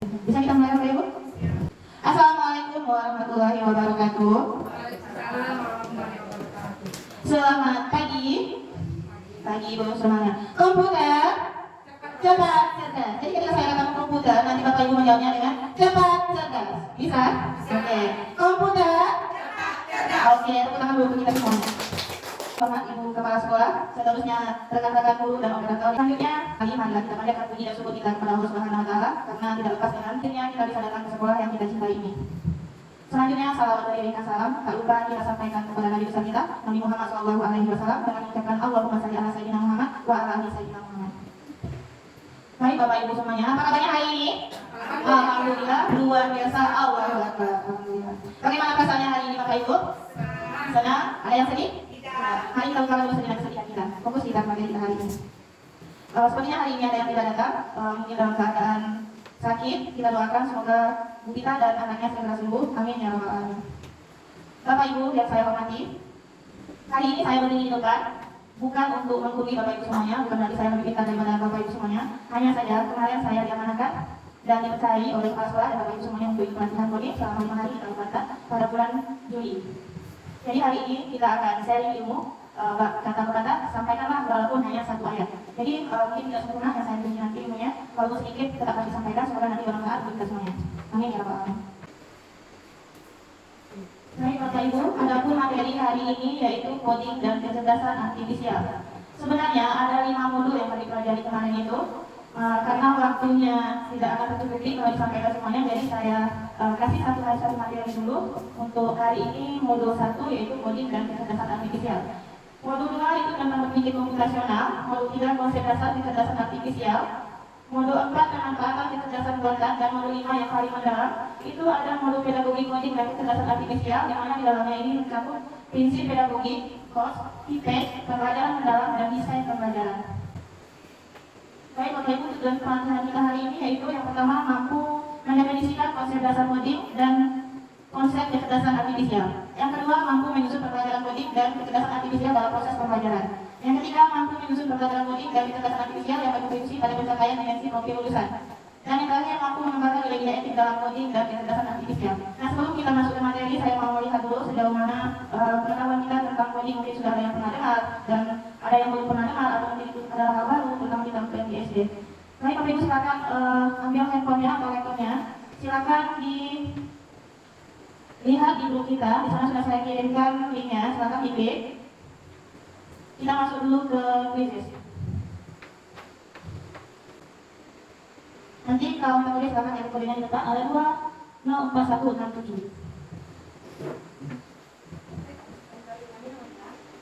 Bisa kita mulai Bapak Ibu? Assalamualaikum warahmatullahi wabarakatuh. Selamat pagi. Pagi Ibu semuanya. Komputer cepat cerdas. Jadi ketika saya katakan komputer, nanti Bapak Ibu menjawabnya dengan cepat cerdas. Bisa? Oke. Komputer cepat cerdas. Oke, tepuk tangan dulu untuk kita semuanya. Selamat Ibu Kepala Sekolah, seterusnya rekan-rekan guru dan operator. Selanjutnya, kami marilah kita panjatkan puji dan syukur kita kepada Allah Subhanahu wa taala karena tidak lepas dengan akhirnya kita bisa datang ke sekolah yang kita cintai ini. Selanjutnya, salawat beriringkan salam tak lupa kita sampaikan kepada Nabi besar kita, Nabi Muhammad SAW dengan mengucapkan Allahumma shalli ala sayyidina Muhammad wa ala ali sayyidina Muhammad. Baik Bapak Ibu semuanya, apa kabarnya hari ini? Alhamdulillah, luar biasa. Allahu Akbar. Alhamdulillah. Bagaimana perasaannya hari ini Bapak Ibu? Senang? Ada yang sedih? Hari ini kalau dulu sedang kesedihan kita, fokus kita pada kita hari ini. Sepertinya hari ini ada yang tidak datang, mungkin dalam keadaan sakit. Kita doakan semoga Bu Tita dan anaknya segera sembuh. Amin ya rabbal alamin. Bapak Ibu yang saya hormati, hari ini saya berdiri di depan bukan untuk menggurui Bapak Ibu semuanya, bukan berarti saya lebih pintar daripada Bapak Ibu semuanya. Hanya saja kemarin saya diamanahkan dan dipercayai oleh kepala sekolah dan Bapak Ibu semuanya untuk ikut pelatihan coding selama 5 hari di Kabupaten pada bulan Juli. Jadi hari ini kita akan sharing ilmu kata-kata, sampaikanlah walaupun hanya satu ayat. Jadi mungkin tidak sempurna yang saya beri nanti ilmunya, kalau sedikit tetap akan disampaikan semoga nanti bermanfaat untuk kita semuanya. Amin ya rabbal alamin. Baik Bapak Ibu, adapun materi hari ini yaitu coding dan kecerdasan artifisial. Sebenarnya ada 5 modul yang kami pelajari kemarin itu. Karena waktunya tidak akan tercukupi kalau disampaikan semuanya, jadi saya kasih satu materi dulu. Untuk hari ini modul 1 yaitu coding dan kecerdasan artifisial. Modul 2 itu tentang berpikir komputasional, modul 3 konsep dasar kecerdasan artifisial, modul 4 pemanfaatan kecerdasan buatan, dan modul 5 yang paling mendalam itu ada modul pedagogi coding dan kecerdasan artifisial, yang mana di dalamnya ini mencakup prinsip pedagogi, kos, IPS, pembelajaran mendalam, dan desain pembelajaran. Baik Bapak Ibu, tujuan pelatihan kita hari ini yaitu yang pertama mampu mendefinisikan konsep dasar coding dan konsep kecerdasan artifisial. Yang kedua mampu menyusun pembelajaran coding dan kecerdasan artifisial dalam proses pembelajaran. Yang ketiga mampu menyusun pembelajaran coding dan kecerdasan artifisial yang berkontribusi pada pencapaian dimensi profil lulusan. Dan yang terakhir mampu mengembangkan nilai-nilai etik dalam coding dan kecerdasan artifisial. Nah sebelum kita masuk ke materi, saya mau melihat dulu sejauh mana pengetahuan kita tentang coding. Mungkin sudah ada yang pernah dengar dan ada yang belum pernah dengar, atau mungkin itu adalah hal baru tentang kita di SD. Baik Bapak Ibu, silakan ambil handphonenya atau laptopnya. Silakan lihat di grup kita, di sana sudah saya kirimkan linknya. Silakan diklik. Kita masuk dulu ke quizzes. Nanti kalau mau tulis silakan yang kodenya di depan ada 204167.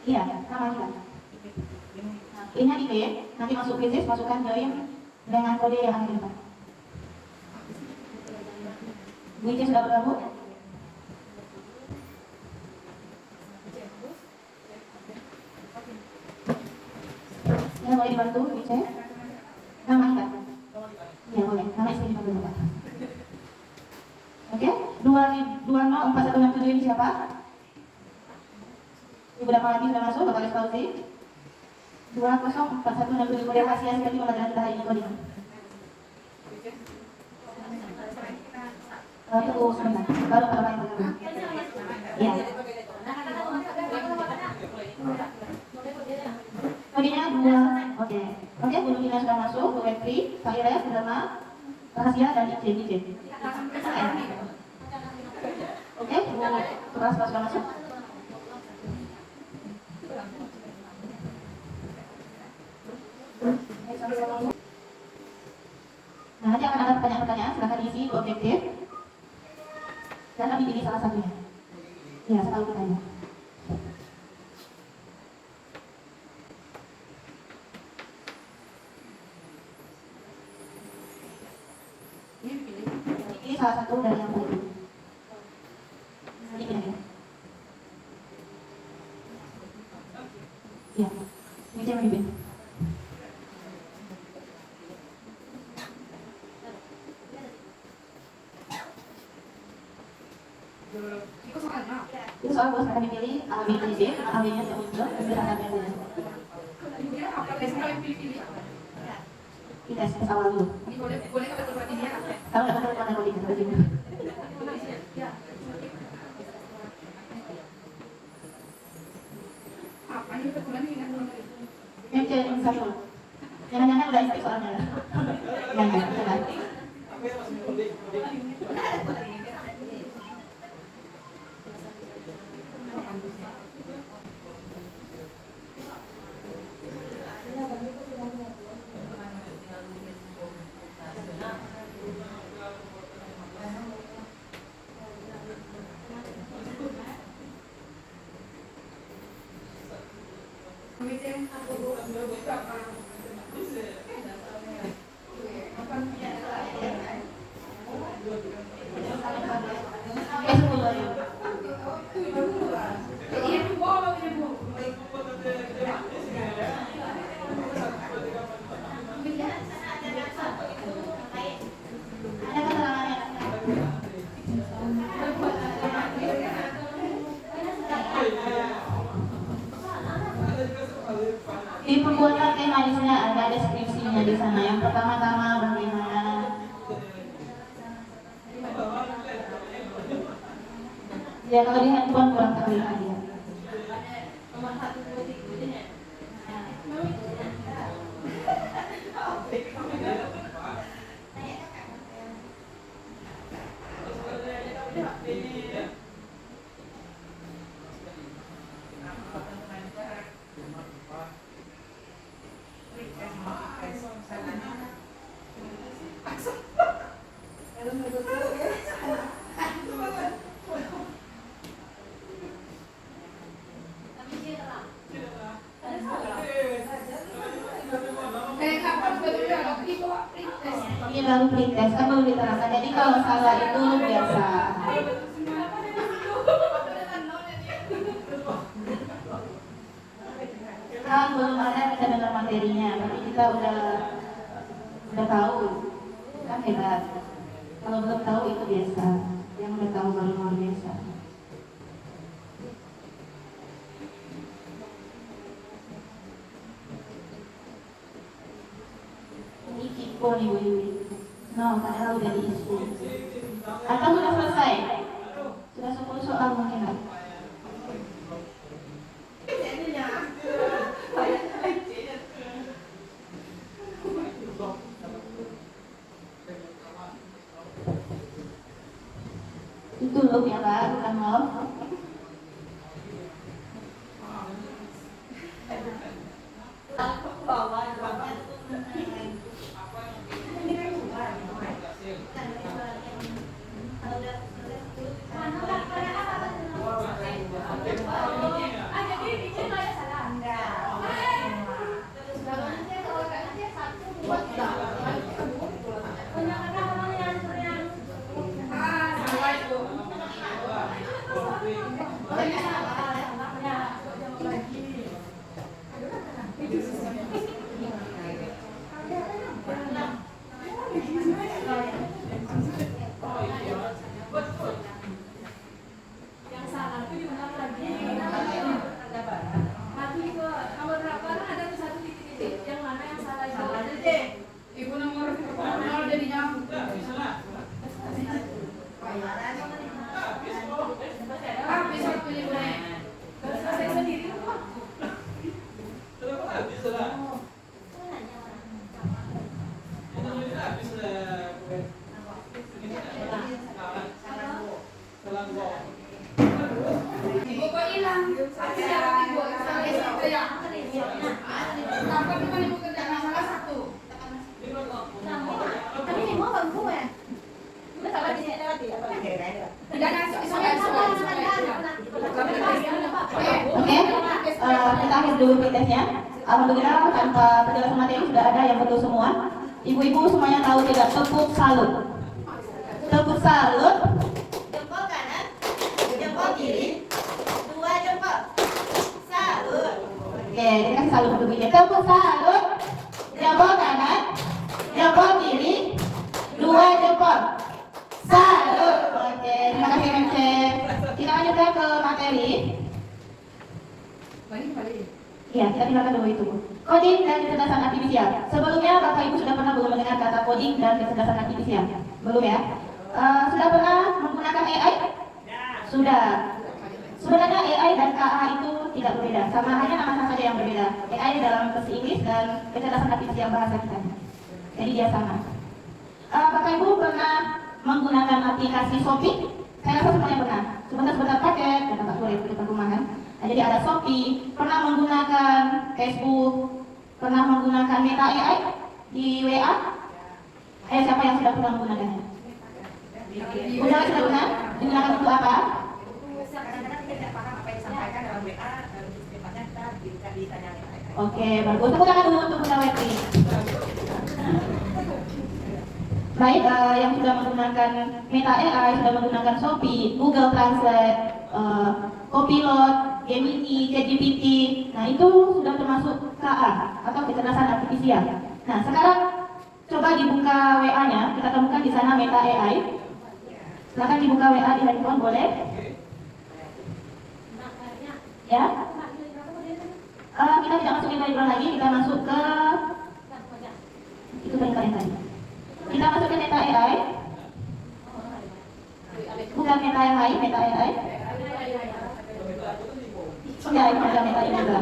Iya, nama kita. Ini diklik, nanti masuk quizzes, masukkan join dengan kode yang ada di depan. Bu Ica sudah bergabung? Ya, boleh dibantu, Bu Ica? Nama kita? Iya, boleh. Nama istri dibantu, Bapak. Oke, 204167 ini siapa? Ibu Dama Lagi sudah masuk, Bapak Lis Fauzi. 204167 model rahasia seperti pembelajaran kita hari ini coding. Tunggu sebentar, baru pada yang bergabung. Iya. Kodenya 2, oke. Oke, guru kita sudah masuk, Bu Wetri, Pak Ires, Dharma, Rahasia, dan IJ. Oke, Bu Kepala Sekolah sudah masuk. Nah, nanti akan ada pertanyaan-pertanyaan, silahkan diisi objektif dan kami pilih salah satunya. Ya, setahu kita ya. Ini salah satu dari yang tadi. Nanti pilih ya. Iya, ini saya memimpin. Itu soal bos akan dipilih A-B-C, A-B-nya tidak muncul, kemudian akan pilih. tes awal dulu. Boleh kalau perhatiin dia. Kalau nggak mau mana kode kita dulu. Apa ini kebetulan ingat MC satu. Jangan-jangan udah istri soalnya. Jangan. Di pembuatan teh manisnya ada deskripsinya di sana. Yang pertama-tama bagaimana ya kalau di handphone kurang terlihat ya. Ini baru pretest, kan baru diterangkan. Jadi kalau salah itu biasa. Kan belum ada kita dengar materinya, tapi kita udah tahu, kan hebat. Kalau belum tahu itu biasa, yang udah tahu baru luar biasa. Ini kipo nih Bu Yuli. No, padahal udah diisi. Atau sudah selesai? Sudah 10 soal mungkin lah. Itu loh ya Pak, bukan loh. Kita akhir dulu pretestnya. Alhamdulillah tanpa penjelasan materi sudah ada yang betul semua. Ibu-ibu semuanya tahu tidak? Tepuk salut. Tepuk salut. Jempol kanan, jempol kiri, 2 jempol. Salut. Oke, dikasih salut dulu ya. Tepuk salut. Jempol kanan, jempol kiri, 2 jempol. Salut. Oke, terima kasih MC. Kita lanjutkan ke materi. Iya, kita tinggalkan dulu itu. Coding dan kecerdasan artifisial. Sebelumnya Bapak Ibu sudah pernah belum mendengar kata coding dan kecerdasan artifisial? Belum ya? Sudah pernah menggunakan AI? Sudah. Sebenarnya AI dan KA itu tidak berbeda, sama hanya nama saja yang berbeda. AI dalam versi Inggris dan kecerdasan artifisial bahasa kita. Jadi dia sama. Bapak Ibu pernah menggunakan aplikasi Shopee? Saya rasa semuanya pernah. Sebentar-sebentar paket, dan tak boleh di depan rumah kan. Nah, jadi ada Shopee, pernah menggunakan Facebook, pernah menggunakan Meta AI di WA? Siapa yang sudah pernah menggunakannya? Sudah pernah? Digunakan untuk apa? Kadang-kadang kita tidak paham apa yang disampaikan dalam WA, secepatnya kita ditanya. Oke, bagus. Tepuk tangan dulu untuk Bunda Wetri. Baik, yang sudah menggunakan Meta AI, sudah menggunakan Shopee, Google Translate, Copilot, Gemini, ChatGPT. Nah, itu sudah termasuk KA atau kecerdasan artifisial. Nah, sekarang coba dibuka WA-nya, kita temukan di sana Meta AI. Silakan dibuka WA di handphone, boleh? Ya? Kita tidak masuk ke background lagi, kita masuk ke itu yang tadi. Kita masuk ke Meta AI. Bukan Meta yang lain, Meta AI. Ya, ini ada Meta ini juga.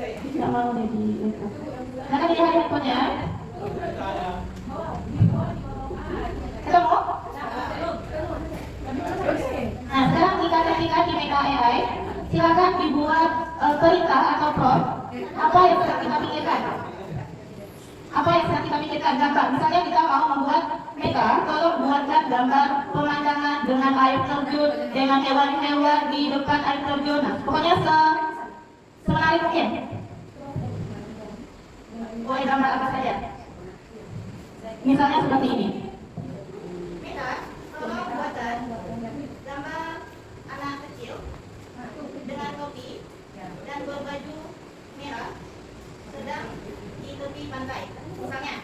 Tidak mau jadi Meta. Silakan dilihat handphonenya. Ketemu? Nah, sekarang kita ketikkan di Meta AI. Silakan dibuat perintah atau prompt. Apa yang sedang kita pikirkan? Apa yang sedang kita pikirkan? Gambar. Misalnya kita mau membuat Meta, tolong buatkan gambar pemandangan dengan air terjun, dengan hewan-hewan di depan air terjun. Nah, pokoknya semenarik mungkin. Boleh gambar apa saja. Misalnya seperti ini. Meta, tolong buatkan gambar anak kecil dengan topi dan berbaju merah sedang di tepi pantai, misalnya.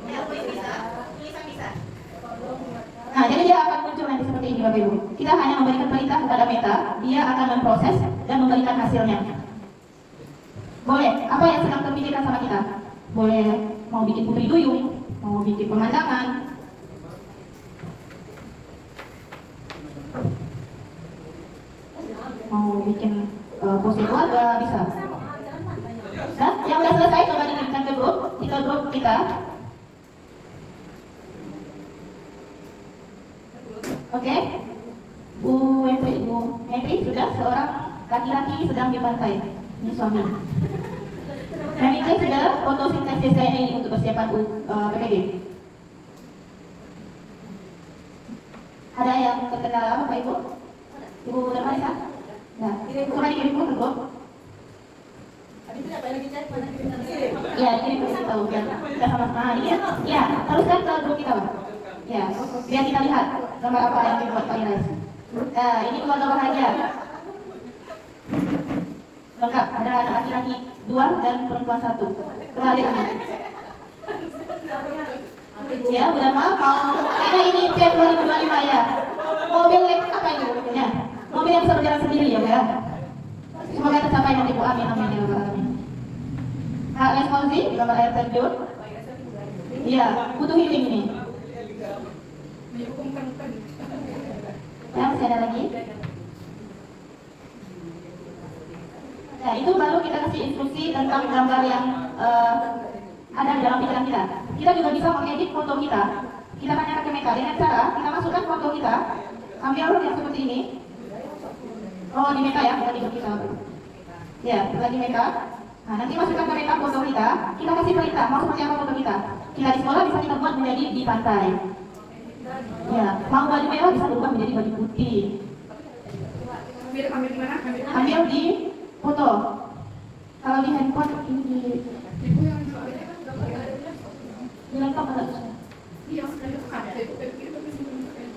Ya, tulis bisa, tulisan bisa. Nah, jadi dia akan muncul nanti seperti ini, Bapak Ibu. Kita hanya memberikan perintah kepada Meta, dia akan memproses dan memberikan hasilnya. Boleh, apa yang sedang terpikirkan sama kita? Boleh mau bikin putri duyung, mau bikin pemandangan, mau bikin pose keluarga, bisa. Nah, yang sudah selesai coba dikirimkan ke grup kita. Oke, Bu Mepri sudah seorang laki-laki sedang di pantai. Ini suami. Mepri sudah fotosintesis saya ini untuk persiapan PPG. Ada yang terkendala Bapak Ibu? Ibu Darmaisa? Nah, coba dikirim ke grup. Ya, dikirim ke tahu biar kita sama-sama ini ya. Ya, teruskan ke grup kita, Pak. Ya, biar kita lihat gambar apa yang dibuat Pak Inas. Nah, ini keluarga bahagia. Lengkap, ada anak laki-laki 2 dan perempuan 1. Kembali ini. Ya, udah mau. Karena ini IPM 2025 ya. Mobil apa ini mobilnya? Mobil yang bisa berjalan sendiri ya, Bu ya. Semoga tercapai nanti, Bu. Amin, amin ya Rabbal alamin. HS Fauzi, gambar air terjun. Iya, butuh healing ini. Ya, masih ada lagi. Nah, itu baru kita kasih instruksi tentang gambar yang ada di dalam pikiran kita. Kita juga bisa mengedit foto kita. Kita tanyakan ke Meta dengan cara kita masukkan foto kita, ambil yang seperti ini. Oh, di Meta ya, bukan di kita. Ya, lagi Meta. Nah, nanti masukkan ke Meta foto kita. Kita kasih perintah mau seperti apa foto kita. Kita di sekolah bisa kita buat menjadi di pantai. Ya, mau baju merah bisa berubah menjadi baju putih. Ambil di mana? Ambil di foto. Kalau di handphone ini di laptop ada susah.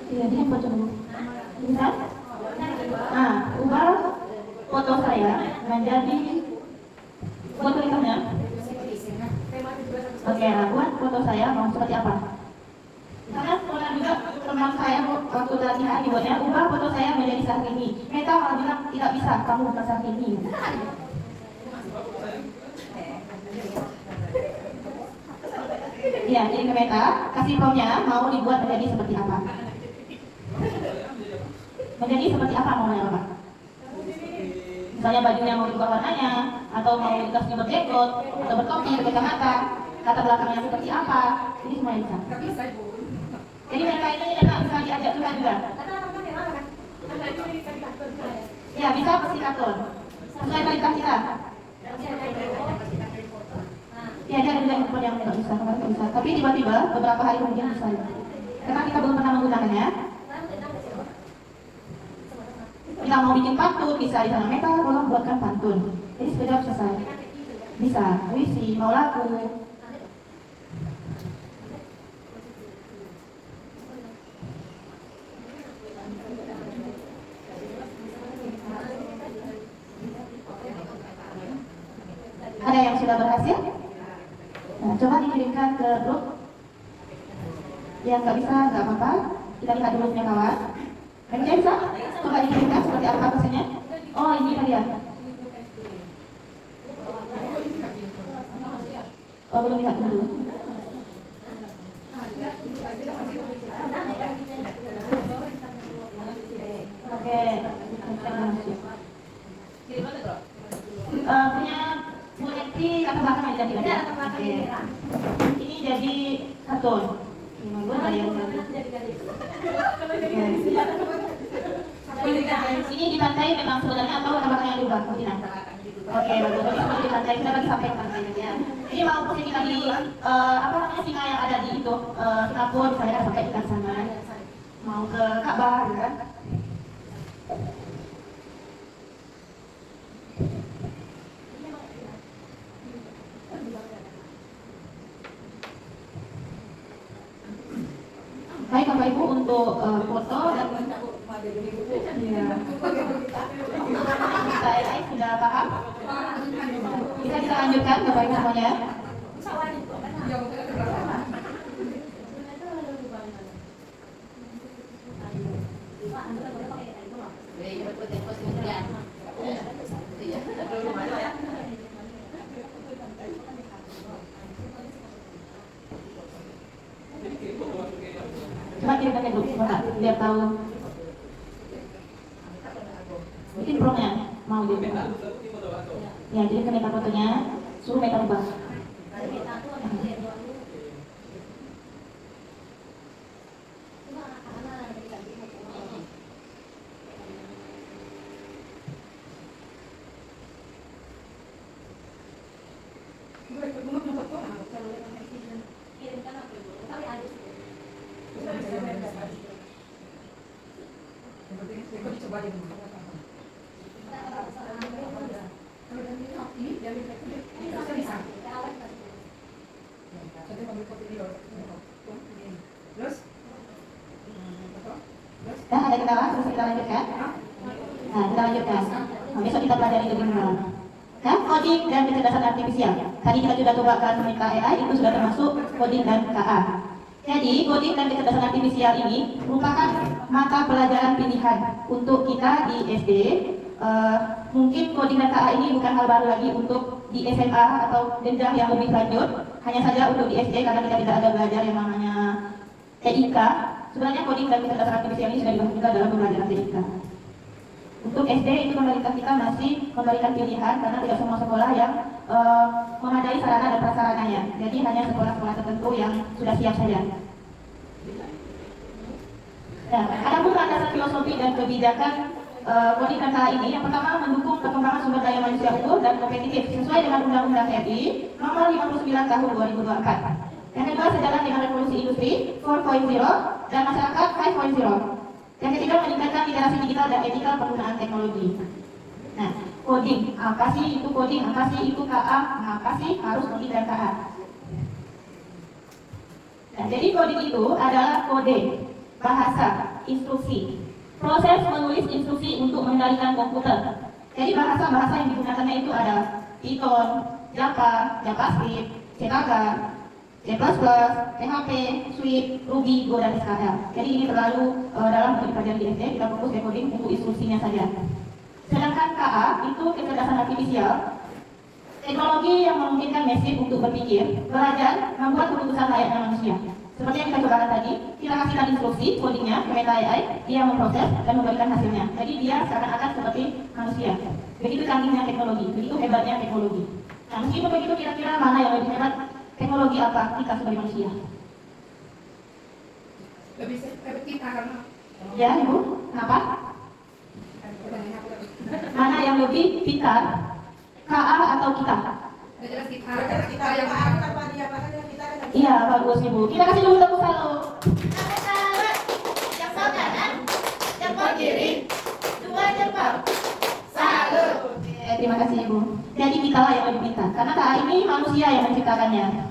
Iya, di handphone coba. Bisa? Nah, ubah foto saya menjadi buat tulisannya. Oke, nah buat foto saya mau seperti apa? Misalnya sekolah juga teman saya waktu latihan dibuatnya ubah foto saya menjadi saat ini. Meta malah bilang tidak bisa, kamu bukan saat ini. Ya, jadi ke Meta, kasih promnya mau dibuat menjadi seperti apa? Menjadi seperti apa maunya Bapak? Misalnya bajunya mau diubah warnanya, atau mau dikasih berjenggot, atau bertopi, berkacamata, kata belakangnya seperti apa? Jadi semuanya bisa. Jadi mereka ini enak bisa diajak juga. Ya, bisa fasilitator. Sesuai perintah kita. Ya, ada juga handphone yang nggak bisa, kemarin nggak bisa. Tapi tiba-tiba beberapa hari kemudian bisa. Karena kita belum pernah menggunakannya. Kita mau bikin pantun, bisa di sana Meta, tolong buatkan pantun. Jadi sekejap selesai. Bisa, puisi, mau lagu. Ada yang sudah berhasil? Nah, coba dikirimkan ke grup. Yang nggak bisa, nggak apa-apa. Kita lihat dulu punya kawan. Yang bisa? Coba dikirimkan seperti apa hasilnya. Oh, ini tadi ya. Oh, belum lihat dulu. Oke. Punya multi kata belakang yang jadi lagi. Oke. Ini jadi kartun. Ini dibantai memang sebenarnya atau kata belakang yang diubah? Oke, bagus. Jadi sebelum dibantai kita lagi sampai bantainya. Ini mau posisi tadi apa namanya singa yang ada di itu Singapura, saya sampai di sana. Mau ke Ka'bah, kan? Baik Bapak Ibu untuk foto dan ya. Saya sudah paham. Bisa kita lanjutkan Bapak Ibu semuanya. Coba kirimkan ke grup, Bapak, biar tahu. Bikin promnya, mau dia. Ya, jadi ke Meta fotonya, suruh Meta ubah. Nah, ada kita terus kita lanjutkan. Nah, kita lanjutkan. Nah, besok kita pelajari lebih mendalam. Nah, coding dan kecerdasan artifisial. Tadi kita sudah cobakan meminta AI, itu sudah termasuk coding dan KA. Jadi, coding dan kecerdasan artifisial ini merupakan mata pelajaran pilihan untuk kita di SD. Mungkin coding dan KA ini bukan hal baru lagi untuk di SMA atau jenjang yang lebih lanjut. Hanya saja untuk di SD karena kita tidak ada belajar yang namanya TIK. Sebenarnya coding dan kecerdasan artifisial ini sudah dibahas juga dalam pembelajaran TIK. Untuk SD itu pemerintah kita masih memberikan pilihan karena tidak semua sekolah yang memadai sarana dan prasarananya. Jadi hanya sekolah-sekolah tertentu yang sudah siap saja. Nah, ada pun landasan filosofi dan kebijakan coding dan KA ini. Yang pertama, mendukung perkembangan sumber daya manusia unggul dan kompetitif sesuai dengan Undang-Undang RI Nomor 59 Tahun 2024. Yang kedua, sejalan dengan revolusi industri 4.0 dan masyarakat 5.0. Yang ketiga, meningkatkan literasi digital dan etika penggunaan teknologi. Nah, coding, apa sih itu coding, apa sih itu KA, apa sih harus coding dan KA. Nah, jadi coding itu adalah kode, bahasa, instruksi, proses menulis instruksi untuk mengendalikan komputer. Jadi bahasa-bahasa yang digunakannya itu adalah Python, Java, JavaScript, C++, C++, PHP, Swift, Ruby, Go, dan SQL. Jadi ini terlalu dalam untuk dipelajari di SD, kita fokus decoding untuk instruksinya saja. Sedangkan KA itu kecerdasan artifisial, teknologi yang memungkinkan mesin untuk berpikir, belajar, membuat keputusan layaknya manusia. Seperti yang kita cobakan tadi, kita kasihkan instruksi, codingnya ke Meta AI, dia memproses dan memberikan hasilnya. Jadi dia seakan-akan seperti manusia. Begitu canggihnya teknologi, begitu hebatnya teknologi. Nah, meskipun begitu, kira-kira mana yang lebih hebat? Teknologi apa kita sebagai manusia? Lebih hebat kita karena Ya, Ibu, kenapa? Mana yang lebih pintar? KA atau kita? jelas kita yang apa dia kita kan. Iya, bagus Ibu. Kita kasih dulu tepuk salu. Jempol kanan, jempol kiri, dua jempol. Salut. Terima kasih Ibu. Jadi kita lah yang lebih pintar, karena KA ini manusia yang menciptakannya.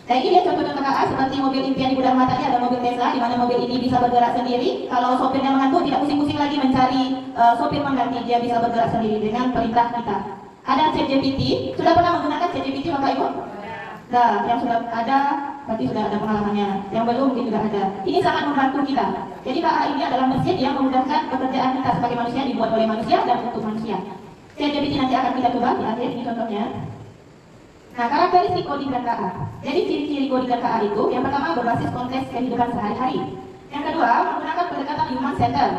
Nah ini dia contoh-contoh KA seperti mobil impian Ibu Dharma tadi, ada mobil Tesla di mana mobil ini bisa bergerak sendiri. Kalau sopirnya mengantuk tidak pusing-pusing lagi mencari sopir mengganti, dia bisa bergerak sendiri dengan perintah kita. Ada ChatGPT, sudah pernah menggunakan ChatGPT Bapak Ibu? Nah, yang sudah ada berarti sudah ada pengalamannya. Yang belum mungkin juga ada. Ini sangat membantu kita. Jadi KA ini adalah mesin yang memudahkan pekerjaan kita sebagai manusia, dibuat oleh manusia dan untuk manusia. ChatGPT nanti akan kita coba di akhir, ini contohnya. Nah, karakteristik codingan KA. Jadi ciri-ciri codingan KA itu, yang pertama berbasis konteks kehidupan sehari-hari. Yang kedua, menggunakan pendekatan human center.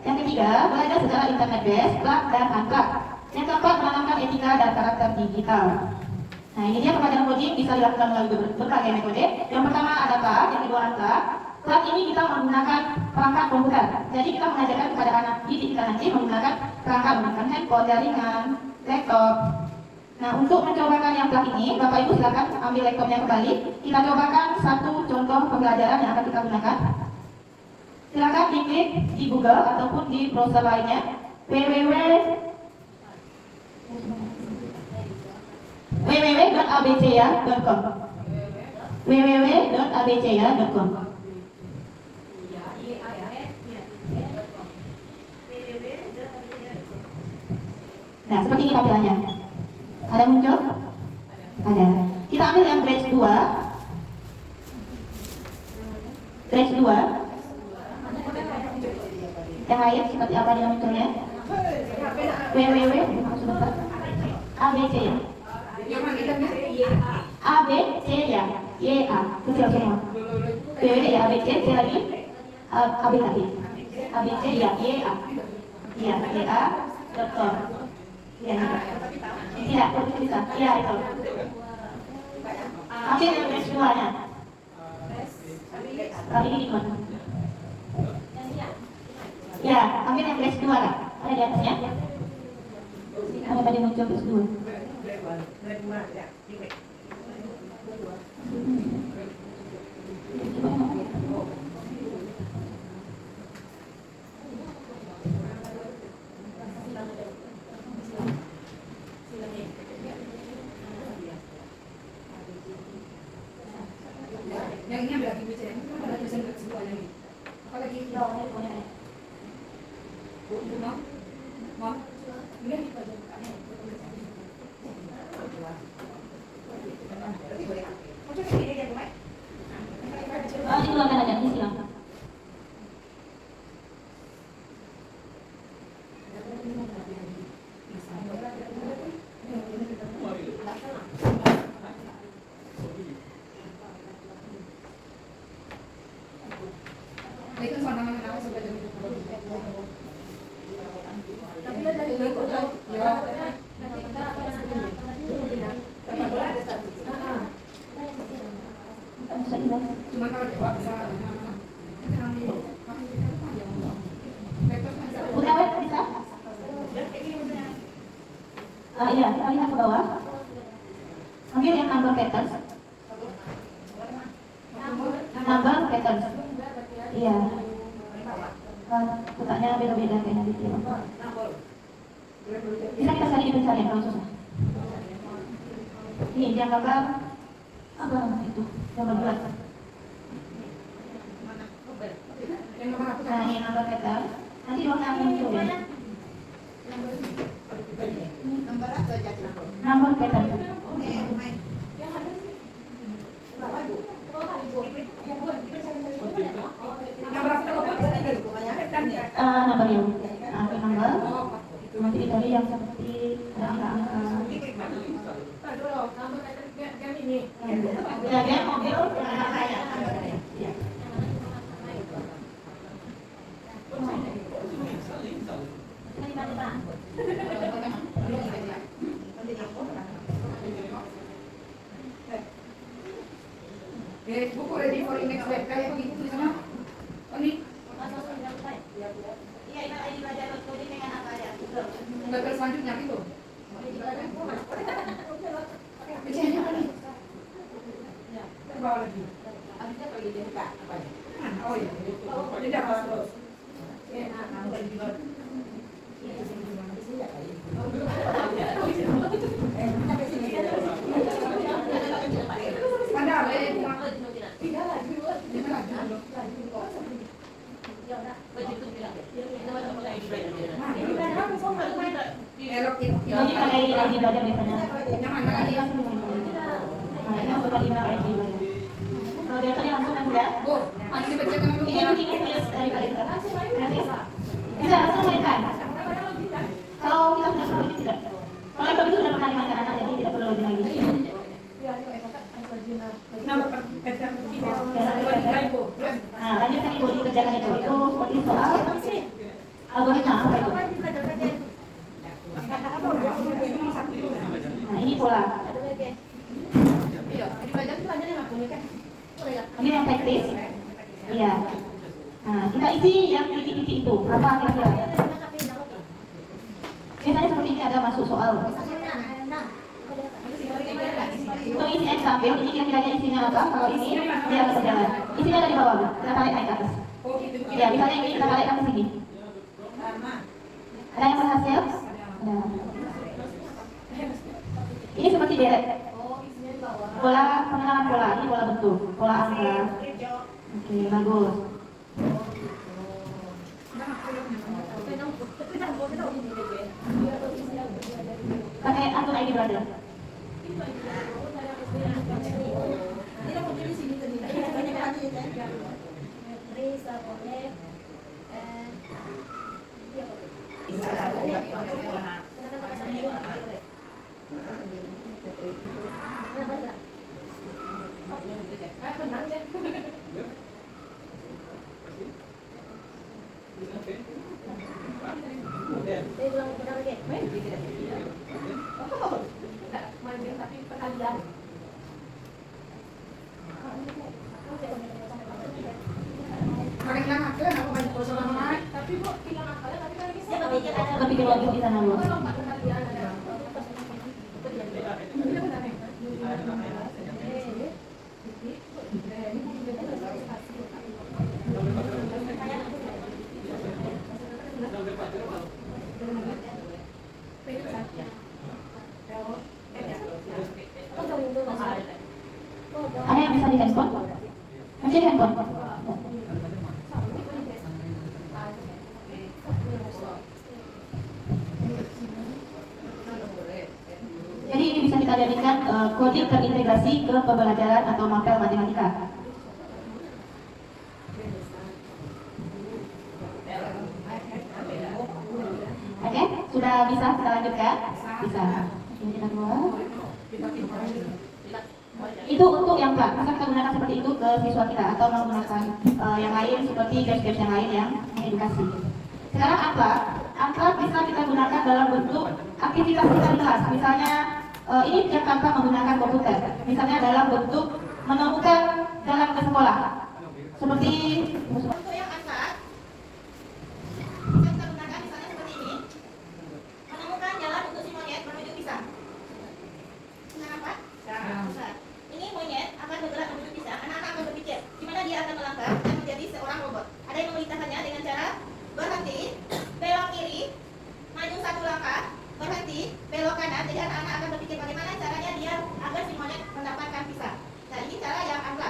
Yang ketiga, belajar secara internet based, plug dan unplug. Yang keempat, menanamkan etika dan karakter digital. Nah, ini dia pembelajaran coding bisa dilakukan melalui berbagai metode. Yang pertama ada plug, yang kedua unplug. Plug ini kita menggunakan perangkat komputer. Jadi kita mengajarkan kepada anak didik kita nanti menggunakan perangkat menggunakan handphone, jaringan, laptop. Nah, untuk mencobakan yang plug ini, Bapak Ibu silakan ambil laptopnya kembali. Kita cobakan satu contoh pembelajaran yang akan kita gunakan. Silakan diklik di Google ataupun di browser lainnya www.abcya.com www.abcya.com. Nah, seperti ini tampilannya. Ada muncul? Ada. Kita ambil yang batch 2. Batch 2. Yang lain seperti apa dia munculnya? www sebentar. ABC ya? ABC ya? YA kecil semua. www ya ABC, C lagi AB tadi. ABC ya YA. Ya YA.com. Ya, tidak, bisa. Ya, itu. Ambil yang batch 2-nya. Kali ini ikut. Ya, ambil yang batch 2 kan? Ada di atasnya. Ada tadi muncul batch 2. Yang ini ambil lagi baca, ada tulisan semuanya nih. Apa lagi? Mom, ini Silakan aja, silakan. itu suara nama aku sampai jam 7. Tapi ada dari itu ya. Cuma kalau dipaksa Udah bisa? Iya, kita lihat ke bawah. Ambil yang number patterns. Number patterns. Iya. Kotaknya beda-beda kayaknya di sini. Bisa kita cari di pencarian kalau susah. Ini yang gambar apa itu? Gambar bulat. Nah, ini number pattern. Nanti warna muncul ya. Number pattern. Nomor yang number. Nanti dicari yang seperti ada angka-angka. Ya, dia mobil yang ada kaya. Ya. Buku ready for next web kayak begitu tulisannya. Ini Iya, itu ID belajar coding dengan apa ya? gambar selanjutnya gitu. Biasanya apa nih? Terbawa lagi. Habisnya pergi dia buka apa ya? Oh iya. Tidak pas terus. Padahal tidak lagi. Jadi pakai ID belajar biasanya. Yang mana lagi? Nah, ini untuk ID belajar. Kalau dia tadi langsung kan ya? Oh, masih dibacakan dulu. Ini begini tulis dari kalian. Nanti bisa langsung mainkan. Kalau kita sudah perlu ini tidak. Kalau itu sudah pernah dimainkan anak jadi tidak perlu login lagi. Nama Nah, lanjutkan ibu dikerjakan itu seperti soal algoritma apa itu? Nah, ini pola. Ini yang praktis. Iya. Nah, kita isi yang titik-titik itu. Apa kira-kira? Biasanya seperti ini ada masuk soal. Untuk isi X sampai ini kira-kira isinya apa? Kalau ini dia akan berjalan. Isinya ada di bawah. Kita tarik naik ke atas. Ya, misalnya ini kita tarik ke sini. Ada yang berhasil? Ada. Ini seperti deret. Pola pengenalan pola. Ini pola bentuk. Pola angka. Oke, bagus. Pakai akun ID brother. Kepikir lagi di sana lu. Ada yang bisa di handphone? Masih di handphone? Jadi ini bisa kita jadikan coding terintegrasi ke pembelajaran atau mapel matematika. Oke, sudah bisa kita lanjutkan? Bisa. Ini kita keluar. Itu untuk yang plat, maka kita gunakan seperti itu ke siswa kita atau menggunakan yang lain seperti games-games yang lain yang mengedukasi. Sekarang angka bisa kita gunakan dalam bentuk aktivitas kita di kelas. Misalnya ini yang tanpa menggunakan komputer. Misalnya dalam bentuk menemukan jalan ke sekolah. Seperti untuk yang angka bisa kita gunakan misalnya seperti ini. Menemukan jalan untuk si monyet menuju pisang. Kenapa? Bisa. Ini monyet akan bergerak menuju pisang. Anak-anak akan berpikir gimana dia akan melangkah dan menjadi seorang robot. Ada yang memerintahkannya dengan cara berhenti, belok kiri, maju satu langkah, berhenti, belok kanan. Jadi anak-anak akan berpikir bagaimana caranya dia agar si monyet mendapatkan pisang. Nah, ini cara yang angka.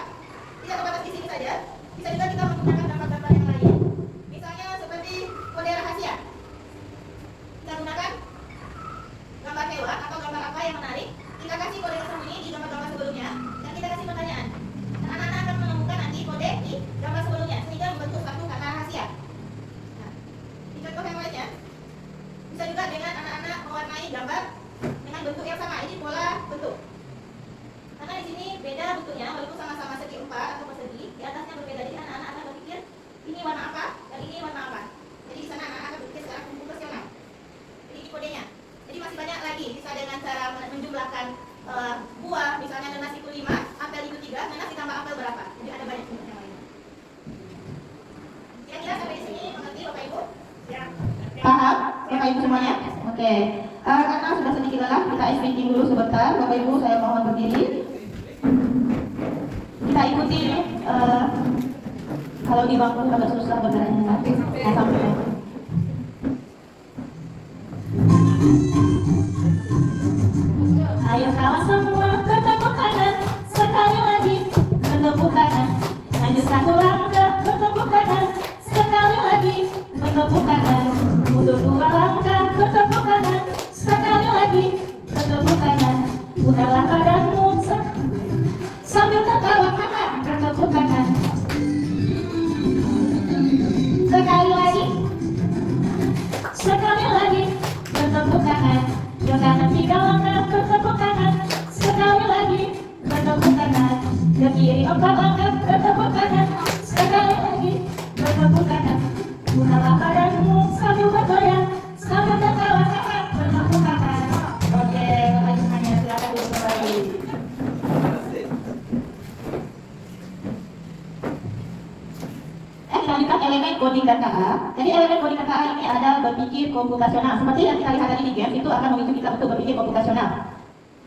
tambah apel berapa? Jadi ada banyak contoh yang lain. Kira-kira sampai di sini mengerti Bapak Ibu? Ya. Paham Bapak Ibu semuanya? Oke. Karena sudah sedikit lelah, kita ice drinking dulu sebentar. Bapak Ibu saya mohon berdiri. Kita ikuti kalau di bangku agak susah bergeraknya kan? Sampai. Ayo kawan semua bertepuk tangan sekali lagi, bertepuk tangan. Maju satu langkah, bertepuk tangan sekali lagi, bertepuk tangan. Mundur dua langkah, bertepuk tangan sekali lagi, bertepuk tangan. Putarlah badanmu sambil tertawa, bertepuk tangan. Sekali lagi, bertepuk tangan. Jangan tiga langkah, bertepuk tangan. Sekali lagi, bertepuk tangan. Ke kiri 4 langkah, bertepuk tangan. Sekali lagi, bertepuk tangan. Putarlah badanmu sambil bergoyang, sambil tertawa, bertepuk tangan. Oke, Bapak Ibu semuanya, silakan duduk kembali. Lanjutkan elemen coding dan KA. Jadi elemen coding dan KA ini ada berpikir komputasional. Seperti yang kita lihat tadi di game, itu akan memicu kita untuk berpikir komputasional.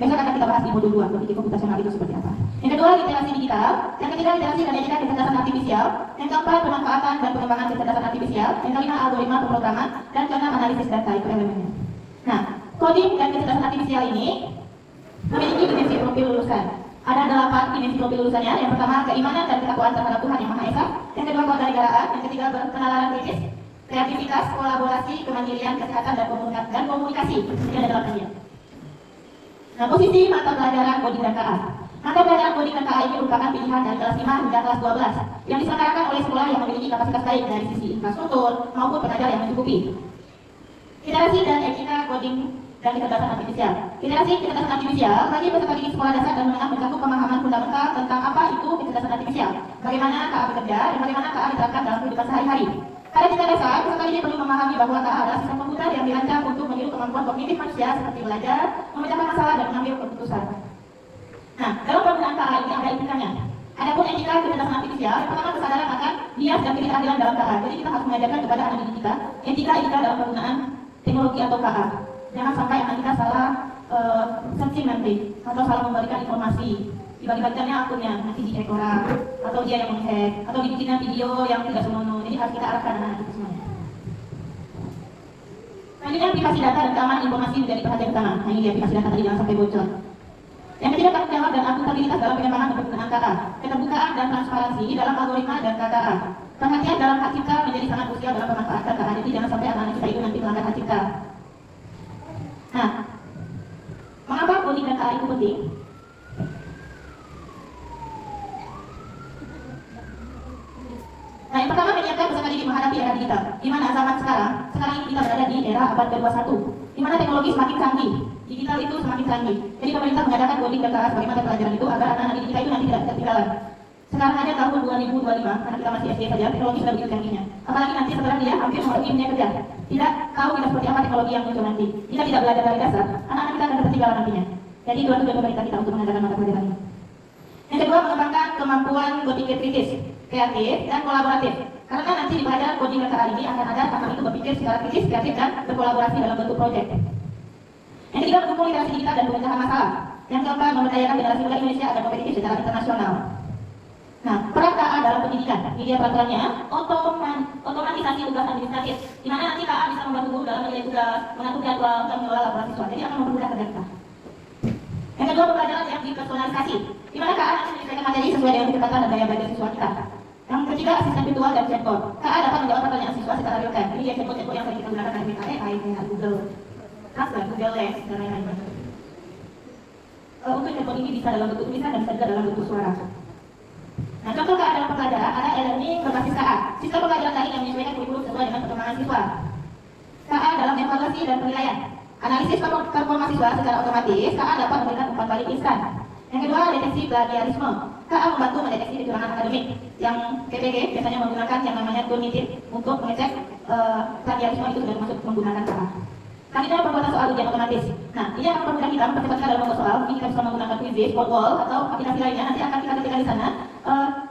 Besok akan kita bahas di modul 2, berpikir komputasional itu seperti apa. Yang kedua, literasi digital. Yang ketiga, literasi dan etika kecerdasan artifisial. Yang keempat, pemanfaatan dan pengembangan kecerdasan artifisial. Yang kelima, algoritma pemrograman. Dan keenam, analisis data, itu elemennya. Nah, coding dan kecerdasan artifisial ini memiliki dimensi profil lulusan. Ada 8 dimensi profil lulusannya. Yang pertama, keimanan dan ketakwaan terhadap Tuhan Yang Maha Esa. Yang kedua, kewarganegaraan. Yang ketiga, penalaran kritis, kreativitas, kolaborasi, kemandirian, kesehatan, dan komunikasi. Jadi ada 8 dia. Nah, posisi mata pelajaran coding dan KA. Mata pelajaran coding dan KA ini merupakan pilihan dari kelas 5 hingga kelas 12 yang diselenggarakan oleh sekolah yang memiliki kapasitas baik dari sisi infrastruktur maupun pengajar yang mencukupi. Literasi dan etika coding dan kecerdasan artifisial. Literasi kecerdasan artifisial bagi peserta didik sekolah dasar dan menengah mencakup pemahaman fundamental tentang apa itu kecerdasan artifisial, bagaimana KA bekerja, dan bagaimana KA diterapkan dalam kehidupan sehari-hari. Pada tingkat dasar, peserta didik perlu memahami bahwa KA adalah sistem komputer yang dirancang untuk meniru kemampuan kognitif manusia seperti belajar, memecahkan masalah, dan mengambil keputusan. Nah, dalam penggunaan KA ini ada etikanya. Adapun etika kecerdasan artifisial, yang pertama kesadaran akan bias dan ketidakadilan dalam KA. Jadi kita harus mengajarkan kepada anak didik kita etika dalam penggunaan teknologi atau KA. Jangan sampai anak kita salah searching nanti atau salah memberikan informasi. Dibagi-bagikannya akunnya, nanti dihack orang, atau dia yang menghack, atau dibikinnya video yang tidak senonoh. Jadi harus kita arahkan anak-anak kita semuanya. Selanjutnya, privasi data dan keamanan informasi menjadi perhatian utama. Nah, ini dia privasi data tadi, jangan sampai bocor. Yang ketiga, tanggung jawab dan akuntabilitas dalam pengembangan dan penggunaan KA. Keterbukaan dan transparansi dalam algoritma dan KA. Perhatian dalam hak cipta menjadi sangat krusial dalam pemanfaatan KA. Jadi jangan sampai anak-anak kita itu nanti melanggar hak cipta. Nah, mengapa coding dan KA itu penting? Nah, yang pertama menyiapkan peserta didik menghadapi era digital. Di mana zaman sekarang ini kita berada di era abad ke-21, di mana teknologi semakin canggih, digital itu semakin canggih. Jadi pemerintah mengadakan coding dan KA sebagai mata pelajaran itu agar anak-anak didik kita itu nanti tidak ketinggalan. Sekarang aja tahun 2025, karena kita masih SD saja, teknologi sudah begitu canggihnya. Apalagi nanti setelah dia hampir memasuki dunia kerja, tidak tahu kita seperti apa teknologi yang muncul nanti. Jika tidak belajar dari dasar, anak-anak kita akan ketinggalan nantinya. Jadi itu tujuan pemerintah kita untuk mengadakan mata pelajaran ini. Yang kedua, mengembangkan kemampuan berpikir kritis, kreatif, dan kolaboratif. Karena nanti di pelajaran coding dan KA ini akan ada tentang itu berpikir secara kritis, kreatif, dan berkolaborasi dalam bentuk proyek. Yang ketiga, mendukung literasi digital dan pemecahan masalah. Yang keempat, memberdayakan generasi muda Indonesia agar kompetitif secara internasional. Nah, peran KA dalam pendidikan, ini dia peraturannya, otomatisasi tugas administratif, di mana nanti KA bisa membantu guru dalam menilai tugas, mengatur jadwal, dan mengelola laporan siswa. Jadi akan mempermudah kerja kita. Yang kedua, pembelajaran yang dipersonalisasi, di mana KA nanti menyesuaikan materi sesuai dengan kecepatan dan daya belajar siswa kita. Yang ketiga, asisten virtual dan chatbot. KA dapat menjawab pertanyaan siswa secara real time. Ini dia chatbot yang sering kita gunakan kayak AI, kayak Google Classroom, Google Lens, dan lain-lain. Untuk chatbot ini bisa dalam bentuk tulisan dan bisa juga dalam bentuk suara. Nah, contoh KA dalam pembelajaran ada e-learning berbasis KA, sistem pembelajaran daring yang menyesuaikan kurikulum sesuai dengan perkembangan siswa. KA dalam evaluasi dan penilaian, analisis performa siswa secara otomatis. KA dapat memberikan umpan balik instan. Yang kedua, deteksi plagiarisme. KA membantu mendeteksi kecurangan akademik. Yang PPG biasanya menggunakan yang namanya Turnitin untuk mengecek plagiarisme itu sudah masuk menggunakan KA. Selanjutnya pembuatan soal ujian otomatis. Nah, ini akan mempermudah kita mempercepat kita dalam membuat soal. Mungkin kita bisa menggunakan quizzes, wall atau aplikasi lainnya. Nanti akan kita ketikkan di sana.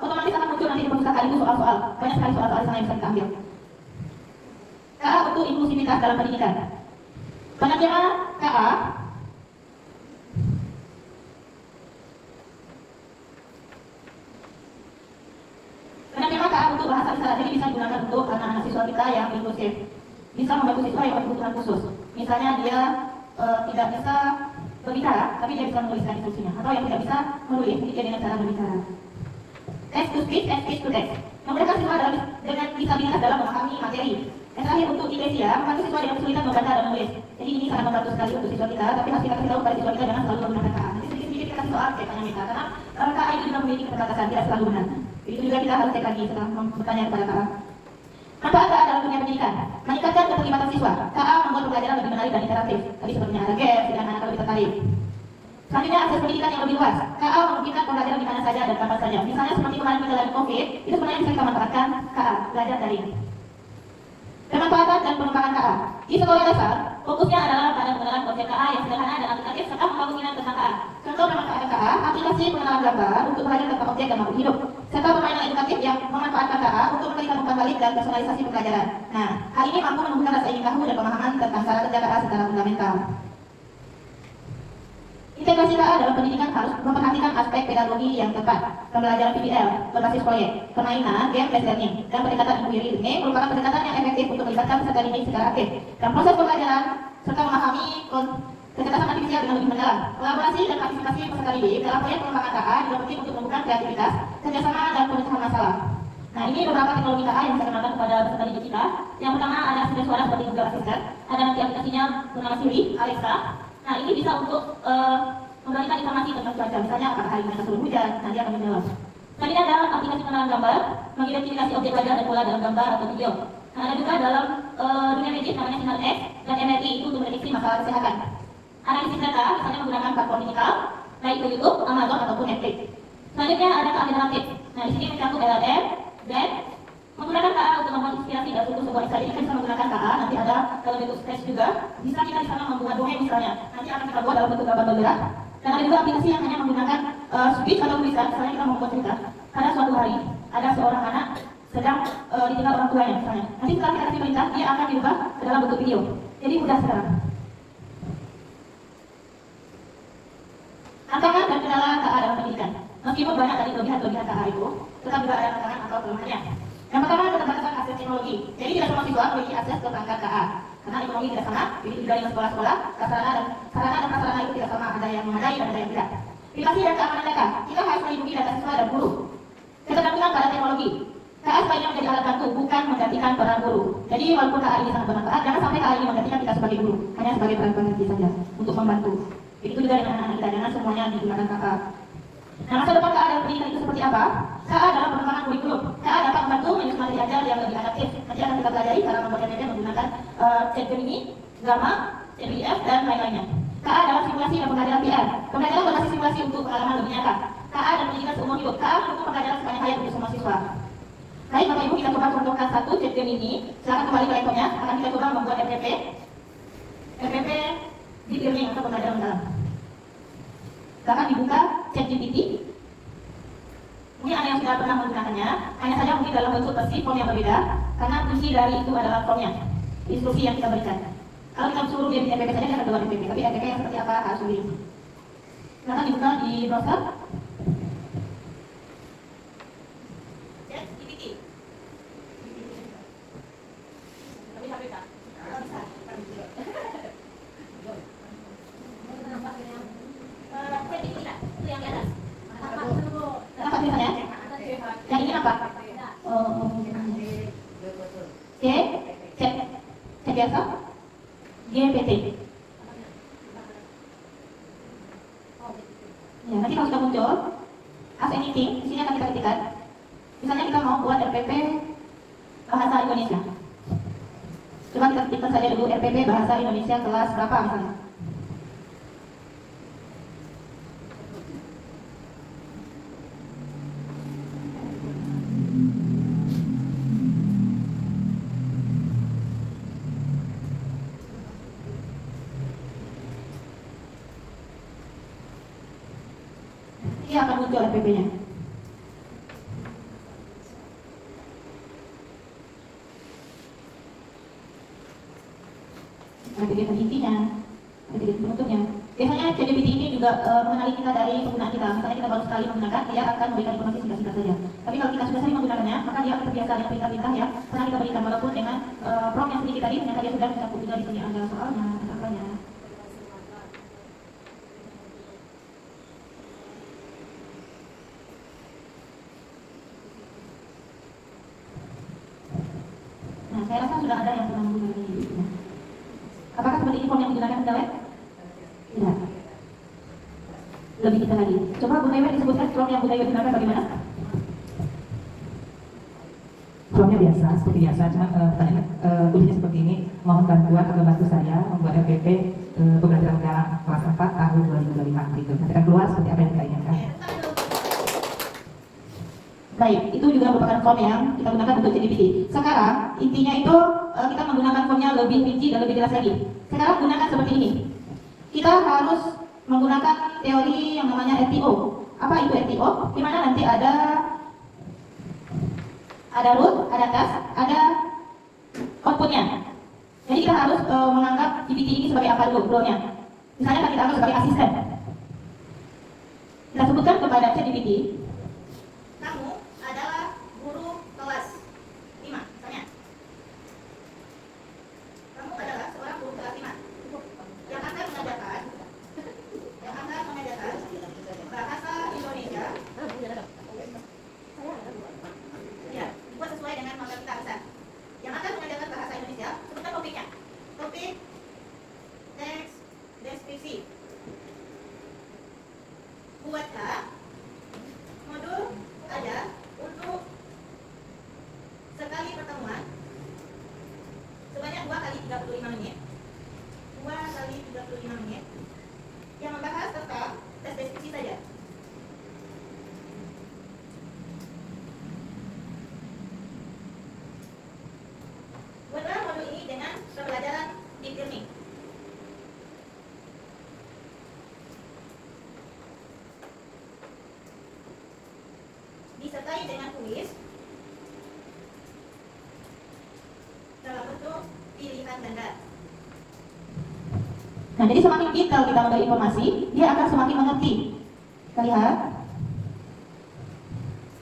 Otomatis akan muncul nanti di perpustakaan itu soal-soal. Banyak sekali soal-soal di sana yang bisa kita ambil. KA untuk inklusivitas dalam pendidikan. Banyaknya KA untuk bahasa isyarat, jadi bisa digunakan untuk anak-anak siswa kita yang inklusif. Bisa membantu siswa yang berkebutuhan khusus. Misalnya dia tidak bisa berbicara, tapi dia bisa menuliskan instruksinya. Atau yang tidak bisa menulis, dia dengan cara berbicara. Text to speech and speech to text. Memudahkan siswa dengan disabilitas dalam memahami materi. Yang terakhir untuk disleksia, membantu siswa dengan kesulitan membaca dan menulis. Jadi ini sangat membantu sekali untuk siswa kita, tapi harus kita kasih tahu pada siswa kita jangan selalu menggunakan KA. Nanti sedikit-sedikit kita kasih soal cek tanya kita, karena KA itu juga memiliki keterbatasan, tidak selalu benar. Itu juga kita harus cek lagi setelah bertanya kepada KA. Manfaat KA dalam dunia pendidikan, meningkatkan keterlibatan siswa. KA membuat pembelajaran lebih menarik dan interaktif. Tadi sepertinya ada games, dan anak-anak lebih tertarik. Selanjutnya akses pendidikan yang lebih luas. KA memungkinkan pembelajaran di mana saja dan kapan saja. Misalnya seperti kemarin kita lagi COVID, itu sebenarnya bisa kita manfaatkan KA, belajar daring. Pemanfaatan dan pengembangan KA. Di sekolah dasar, fokusnya adalah pada pengenalan konsep KA yang sederhana dan aplikatif serta membangun minat tentang KA. Contoh pemanfaatan KA, aplikasi pengenalan gambar untuk belajar tentang objek dan makhluk hidup, serta permainan edukatif yang memanfaatkan KA untuk memberikan umpan balik dan personalisasi pembelajaran. Nah, hal ini mampu menumbuhkan rasa ingin tahu dan pemahaman tentang cara kerja KA secara fundamental. Integrasi KA dalam pendidikan harus memperhatikan aspek pedagogi yang tepat, pembelajaran PBL, berbasis proyek, permainan, game-based learning, dan pendekatan inquiry learning merupakan pendekatan yang efektif untuk melibatkan peserta didik secara aktif dan proses pembelajaran serta memahami kecerdasan artifisial dengan lebih mendalam. Kolaborasi dan partisipasi peserta didik dalam proyek pengembangan KA juga penting untuk menumbuhkan kreativitas, kerjasama, dan pemecahan masalah. Nah, ini beberapa teknologi KA yang saya kenalkan kepada peserta didik kita. Yang pertama ada asisten suara seperti Google Assistant, ada nanti aplikasinya bernama Siri, Alexa. Nah, ini bisa untuk memberikan informasi tentang cuaca, misalnya apakah hari ini akan turun hujan, nanti akan menjawab. Selanjutnya ada aplikasi pengenalan gambar, mengidentifikasi objek wajah dan pola dalam gambar atau video. Nah, ada juga dalam dunia medis namanya Signal X dan MRI itu untuk mendeteksi masalah kesehatan. Analisis data, misalnya menggunakan platform digital, baik ke YouTube, Amazon ataupun Netflix. Selanjutnya ada KA generatif. Nah, di sini mencakup LLM dan menggunakan KA untuk membuat inspirasi dan untuk sebuah insight. Jadi kita bisa menggunakan KA, nanti ada dalam bentuk sketch juga. Bisa kita di sana membuat dongeng misalnya. Nanti akan kita buat dalam bentuk gambar bergerak. Dan ada juga aplikasi yang hanya menggunakan speech atau tulisan. Misalnya kita membuat cerita. Pada suatu hari, ada seorang anak sedang ditinggal orang tuanya misalnya. Nanti setelah kita kasih perintah, dia akan diubah ke dalam bentuk video. Jadi mudah sekarang. Tantangan dan kendala KA dalam pendidikan. Meskipun banyak tadi kelebihan-kelebihan KA itu, tetap juga ada tantangan atau kelemahannya. Yang pertama, keterbatasan akses teknologi. Jadi tidak semua siswa memiliki akses ke perangkat KA. Karena ekonomi tidak sama, jadi juga dengan sekolah-sekolah, sarana dan prasarana itu tidak sama, ada yang memadai dan ada yang tidak. Privasi dan keamanan data. Kita harus melindungi data siswa dan guru. Ketergantungan pada teknologi. KA sebaiknya menjadi alat bantu, bukan menggantikan peran guru. Jadi walaupun KA ini sangat bermanfaat, jangan sampai KA ini menggantikan kita sebagai guru, hanya sebagai peran pengganti saja untuk membantu. Begitu juga dengan anak-anak kita, jangan semuanya digunakan KA. Nah, masa depan KA dalam pendidikan itu seperti apa? KA dalam pengembangan kurikulum. KA dapat membantu menyusun materi ajar yang lebih adaptif. Nanti akan kita pelajari cara membuat MPP menggunakan Chatgemini, Gamma, CPF, dan lain-lainnya. KA dalam simulasi dan pembelajaran PR. Pembelajaran berbasis simulasi untuk pengalaman lebih nyata. KA dan pendidikan seumur hidup. KA mendukung pembelajaran sepanjang hayat untuk semua siswa. Baik, Bapak Ibu, kita coba contohkan satu Chatgemini. Silakan kembali ke laptopnya. Akan kita coba membuat MPP deep learning atau pembelajaran mendalam. Silakan dibuka ChatGPT. Mungkin ada yang sudah pernah menggunakannya, hanya saja mungkin dalam bentuk versi form yang berbeda, karena fungsi dari itu adalah formnya, instruksi yang kita berikan. Kalau kita suruh dia bikin MPP saja, dia akan keluar MPP, tapi MPP yang seperti apa harus pilih. Silakan dibuka di browser. ChatGPT. Yang ini apa? C biasa? GPT. Ya, nanti kalau sudah muncul, ask anything, di sini akan kita ketikkan. Misalnya kita mau buat RPP bahasa Indonesia. Coba kita ketikkan saja dulu RPP bahasa Indonesia kelas berapa misalnya. PP-nya. Ada kegiatan intinya, ada kegiatan penutupnya. Biasanya ChatGPT ini juga mengenali kita dari penggunaan kita. Misalnya kita baru sekali menggunakan, dia akan memberikan informasi singkat-singkat saja. Tapi kalau kita sudah sering menggunakannya, maka dia akan terbiasa dengan perintah-perintah yang pernah kita berikan, walaupun dengan prompt yang sedikit tadi, ternyata dia sudah mencakup juga di sini ada soalnya, ada apanya. Nah, saya rasa sudah ada yang pernah menggunakan ini. Apakah seperti ini form yang digunakan pegawai? Tidak. Lebih kita lagi. Coba Bu Dewi disebutkan form yang Bu Dewi gunakan bagaimana? Formnya biasa, seperti biasa, cuma pertanyaan bunyinya seperti ini. Mohon bantuan atau bantu saya membuat RPP pembelajaran negara kelas 4 tahun 2025 gitu. Nanti akan keluar seperti apa yang kita inginkan. Baik, itu juga merupakan form yang kita gunakan untuk ChatGPT. Sekarang intinya itu kita menggunakan formnya lebih rinci dan lebih jelas lagi. Sekarang gunakan seperti ini. Kita harus menggunakan teori yang namanya RTO. Apa itu RTO? Di mana nanti ada root, ada task, ada outputnya. Jadi kita harus menganggap GPT ini sebagai apa dulu role-nya. Misalnya kan kita anggap sebagai asisten. Kita sebutkan kepada ChatGPT, kamu adalah guru kelas 5, misalnya. Kamu adalah seorang guru kelas 5 yang akan mengajarkan bahasa Indonesia. Ya, buat sesuai dengan materi kita besar. Yang akan mengajarkan bahasa Indonesia, sebutkan topiknya. Topik, teks, deskripsi. Buatlah modul ada untuk sekali pertemuan sebanyak 2 kali 35 menit. 2 kali 35 menit yang membahas tentang tes deskripsi saja. Buatlah modul ini dengan pembelajaran deep learning. Disertai dengan kuis dalam bentuk pilihan ganda. Nah, jadi semakin detail kita memberi informasi, dia akan semakin mengerti. Kita lihat.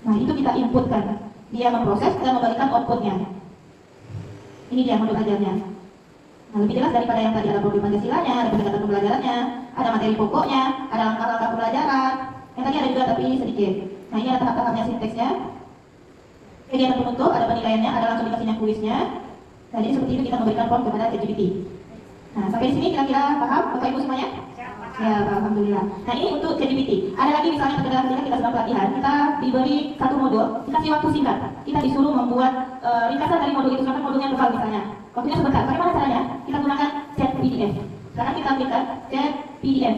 Nah, itu kita inputkan. Dia memproses dan memberikan outputnya. Ini dia modul ajarnya. Nah, lebih jelas daripada yang tadi ada problem Pancasilanya, ada pendekatan pembelajarannya, ada materi pokoknya, ada langkah-langkah pembelajaran. Yang tadi ada juga tapi sedikit. Nah, ini ada tahap-tahapnya sinteksnya. Kegiatan penutup, ada penilaiannya, ada langsung dikasihnya kuisnya. Nah, jadi seperti itu kita memberikan form kepada ChatGPT. Nah, sampai di sini kira-kira paham Bapak Ibu semuanya? Ya, alhamdulillah. Nah, ini untuk ChatGPT. Ada lagi misalnya ketika kita sedang pelatihan, kita diberi satu modul, dikasih waktu singkat. Kita disuruh membuat ringkasan dari modul itu, sedangkan modulnya tebal misalnya. Waktunya sebentar. Bagaimana caranya? Kita gunakan chat PDF. Sekarang kita ambilkan chat PDF.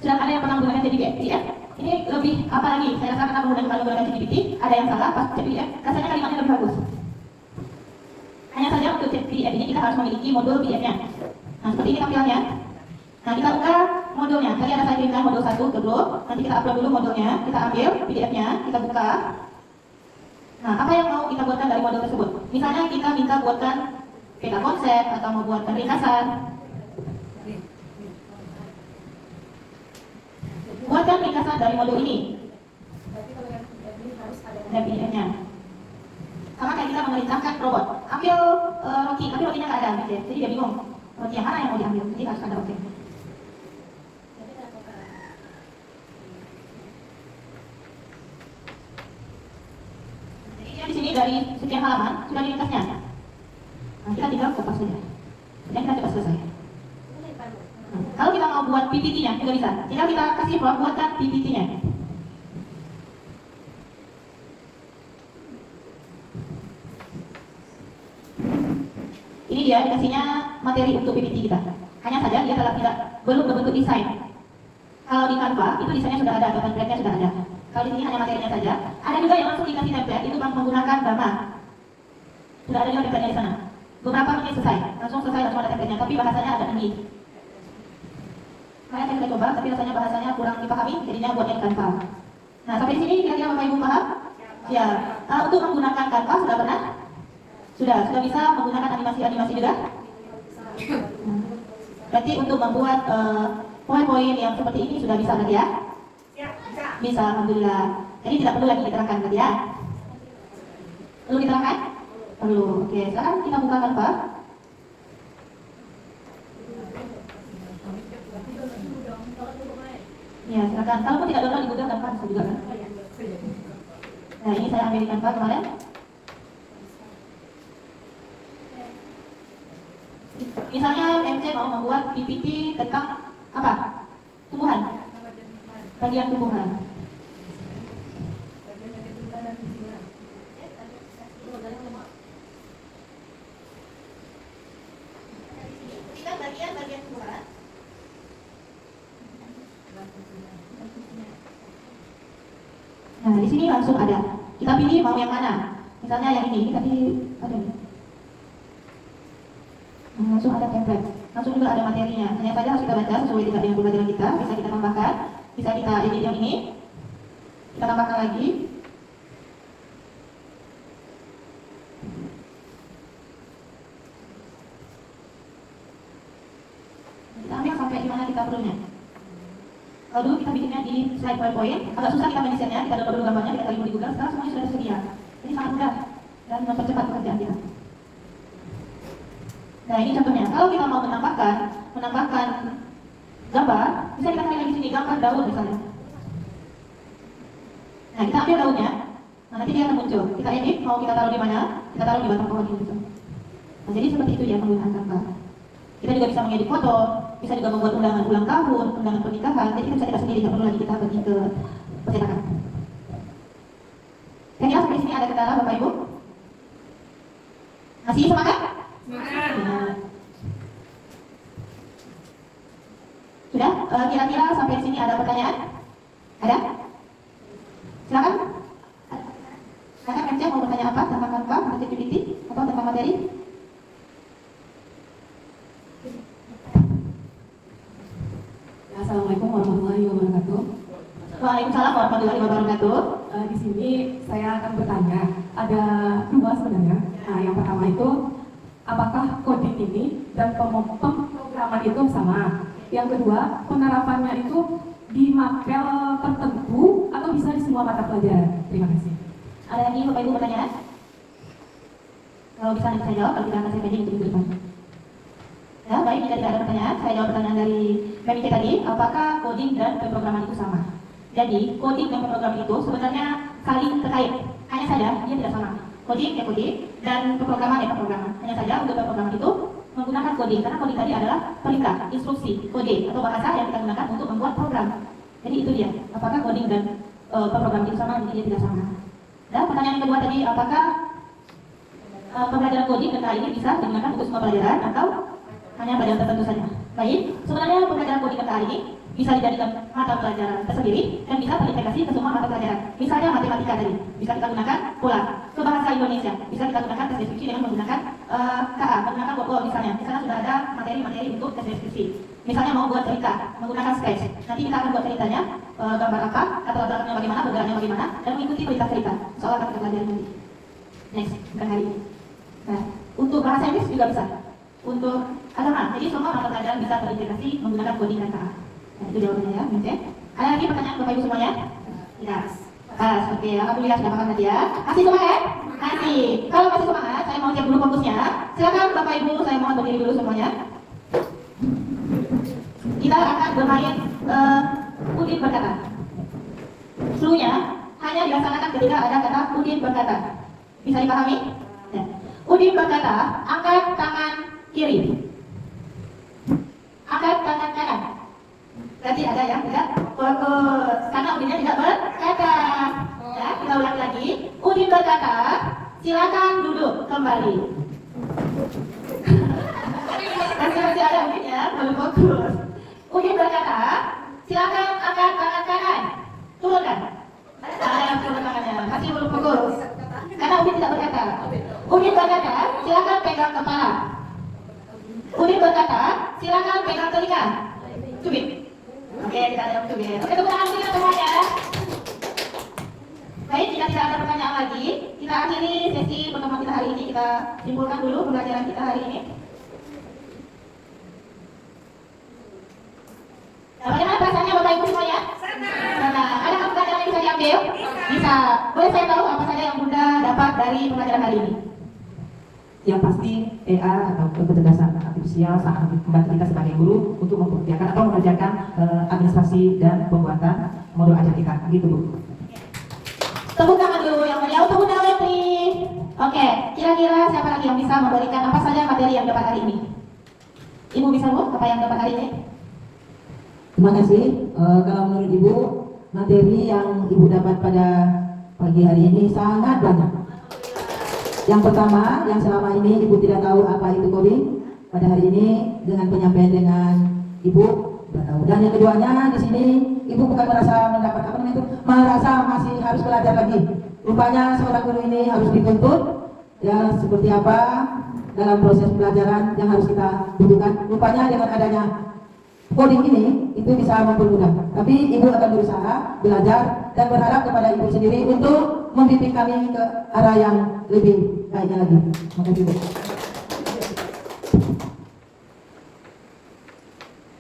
Sudah ada yang pernah menggunakan chat PDF? Ini lebih apa lagi? Saya rasa karena menggunakan ChatGPT, ada yang salah pas chat PDF, rasanya kalimatnya lebih bagus. Hanya saja untuk chat PDF ini kita harus memiliki modul PDF-nya. Nah, seperti ini tampilannya. Nah, kita unggah modulnya. Tadi ada saya kirimkan modul 1 ke grup. Nanti kita upload dulu modulnya, kita ambil PDF-nya, kita buka. Nah, apa yang mau kita buatkan dari modul tersebut? Misalnya kita minta buatkan peta konsep atau mau buatkan ringkasan. Buatkan ringkasan dari modul ini. Dan PDF-nya. Sama kayak kita memerintahkan robot. Ambil roti, tapi rotinya nggak ada, jadi dia bingung. Roti yang mana yang mau diambil? Jadi harus ada roti. Jadi di sini dari sekian halaman sudah diringkasnya. Nah, kita tinggal kopas saja. Dan kita cepat selesai. Nah, kalau kita mau buat PPT-nya juga bisa. Tinggal kita kasih prompt buatkan PPT-nya. Ini dia dikasihnya materi untuk PPT kita. Hanya saja dia belum berbentuk desain. Kalau di Canva itu desainnya sudah ada, atau template-nya sudah ada. Kalau di sini hanya materinya saja. Ada juga yang langsung dikasih template itu menggunakan Gamma. Sudah ada juga template-nya di sana. Beberapa menit selesai, langsung ada template-nya, tapi bahasanya agak tinggi. Makanya saya sudah coba, tapi rasanya bahasanya kurang dipahami, jadinya buatnya di Canva. Nah, sampai di sini kira-kira Bapak Ibu paham? Ya. Untuk menggunakan Canva sudah pernah? Sudah bisa menggunakan animasi-animasi juga? Berarti untuk membuat poin-poin yang seperti ini sudah bisa berarti ya? Ya, bisa. Bisa, alhamdulillah. Jadi tidak perlu lagi diterangkan berarti ya? Perlu diterangkan? Perlu. Oke, sekarang kita buka Canva. Ya, silakan. Kalaupun tidak download di Google Canva bisa juga kan? Nah, ini saya ambil di Canva kemarin. Misalnya MC mau membuat PPT tentang apa? Tumbuhan. Bagian tumbuhan. Kita bagian tumbuhan. Nah, di sini langsung ada. Kita pilih mau yang mana. Misalnya yang ini tadi ada nih. Langsung ada template. Langsung juga ada materinya. Hanya saja harus kita baca sesuai dengan pembelajaran kita. Bisa kita tambahkan. Bisa kita edit yang ini. Kita tambahkan lagi. Kita ambil sampai di mana kita perlunya. Kalau dulu kita bikinnya di slide PowerPoint, agak susah kita mendesainnya, kita download dulu gambarnya, kita taruh di Google, sekarang semuanya sudah tersedia. Jadi sangat mudah dan mempercepat pekerjaan kita. Nah, ini contohnya. Kalau kita mau menambahkan gambar, bisa kita cari lagi sini gambar daun misalnya. Nah, kita ambil daunnya. Nah, nanti dia akan muncul. Kita edit, mau kita taruh di mana? Kita taruh di batang pohon ini. Nah, jadi seperti itu ya penggunaan gambar. Kita juga bisa mengedit foto, bisa juga membuat undangan ulang tahun, undangan pernikahan. Jadi kita bisa kita sendiri, tidak perlu lagi kita pergi ke percetakan. Kira-kira sampai sini ada kendala Bapak Ibu? Masih semangat? Semangat. Nah. Sudah? Kira-kira sampai sini ada pertanyaan? Ada? Silakan. Kakak MC mau bertanya apa tentang Canva, tentang ChatGPT, atau tentang materi? Assalamualaikum warahmatullahi wabarakatuh. Waalaikumsalam warahmatullahi wabarakatuh. Di sini saya akan bertanya, ada dua sebenarnya. Nah, yang pertama itu, apakah coding ini dan pemrograman itu sama? Yang kedua, penerapannya itu di mapel tertentu atau bisa di semua mata pelajaran? Terima kasih. Ada lagi Bapak Ibu pertanyaan? Kalau bisa nanti saya jawab, kalau tidak akan saya pending untuk minggu depan. Ya, baik, jika tidak ada pertanyaan, saya jawab pertanyaan dari MIT tadi, apakah coding dan pemrograman itu sama? Jadi, coding dan pemrograman itu sebenarnya saling terkait, hanya saja dia tidak sama. Coding ya coding, dan pemrograman ya pemrograman. Hanya saja untuk pemrograman itu menggunakan coding, karena coding tadi adalah perintah, instruksi, kode, atau bahasa yang kita gunakan untuk membuat program. Jadi itu dia, apakah coding dan pemrograman itu sama? Jadi dia tidak sama. Dan pertanyaan yang kedua tadi, apakah pembelajaran coding dan ini bisa digunakan untuk semua pelajaran atau hanya pelajaran tertentu saja? Baik, sebenarnya pembelajaran coding dan ini bisa dijadikan mata pelajaran tersendiri dan bisa terintegrasi ke semua mata pelajaran. Misalnya matematika tadi, bisa kita gunakan pola. Ke bahasa Indonesia, bisa kita gunakan tes deskripsi dengan menggunakan KA, menggunakan Word misalnya. Misalnya sudah ada materi-materi untuk tes deskripsi. Misalnya mau buat cerita, menggunakan sketch. Nanti kita akan buat ceritanya, gambar apa, atau belakangnya bagaimana, bergeraknya bagaimana, dan mengikuti perintah cerita. Soal akan kita pelajari nanti. Next, bukan hari ini. Nah, untuk bahasa Inggris juga bisa. Untuk agama, jadi semua mata pelajaran bisa terintegrasi menggunakan coding dan KA. Nah, itu jawabannya ya, Miss. Ada lagi pertanyaan Bapak Ibu semuanya? Tidak. Oke, alhamdulillah sudah paham tadi ya. Masih semangat? Masih. Kalau masih semangat, saya mau cek dulu fokusnya. Silakan Bapak Ibu, saya mohon berdiri dulu semuanya. Kita akan bermain Udin berkata. Cluenya hanya dilaksanakan ketika ada kata Udin berkata. Bisa dipahami? Ya. Udin berkata, angkat tangan kiri. Angkat tangan kanan. Berarti ada yang tidak fokus karena Udinnya tidak berkata. Ya, kita ulang lagi. Udin berkata, silakan duduk kembali. Masih ada Udinnya, belum fokus. Udin berkata, silakan angkat tangan kanan. Turunkan. Ada yang turun tangannya, masih belum fokus. Karena Udin tidak berkata. Udin berkata, silakan pegang kepala. Udin berkata, silakan pegang telinga. Cubit. Oke, tidak ada yang cubit. Oke, tepuk tangan kita semuanya. Baik, jika tidak ada pertanyaan lagi, kita akhiri sesi pertemuan kita hari ini. Kita simpulkan dulu pembelajaran kita hari ini. Nah, bagaimana perasaannya Bapak Ibu semuanya? Senang. Ada pembelajaran yang bisa diambil? Bisa. Boleh saya tahu apa saja yang Bunda dapat dari pembelajaran hari ini? Yang pasti EA atau kecerdasan artifisial sangat membantu kita sebagai guru untuk memperkerjakan atau mengerjakan administrasi dan pembuatan modul ajar kita. Gitu Bu. Tepuk tangan dulu yang meriah untuk Bunda Wetri. Oke, kira-kira siapa lagi yang bisa memberikan apa saja materi yang dapat hari ini? Ibu bisa Bu, apa yang dapat hari ini? Terima kasih. Kalau menurut Ibu, materi yang Ibu dapat pada pagi hari ini sangat banyak. Yang pertama, yang selama ini Ibu tidak tahu apa itu coding, pada hari ini dengan penyampaian dengan Ibu sudah tahu. Dan yang keduanya di sini Ibu bukan merasa mendapat apa namanya itu, merasa masih harus belajar lagi. Rupanya seorang guru ini harus dituntut ya seperti apa dalam proses pelajaran yang harus kita butuhkan. Rupanya dengan adanya coding ini itu bisa mempermudah. Tapi Ibu akan berusaha belajar dan berharap kepada Ibu sendiri untuk membimbing kami ke arah yang lebih baiknya lagi. Terima kasih Bu.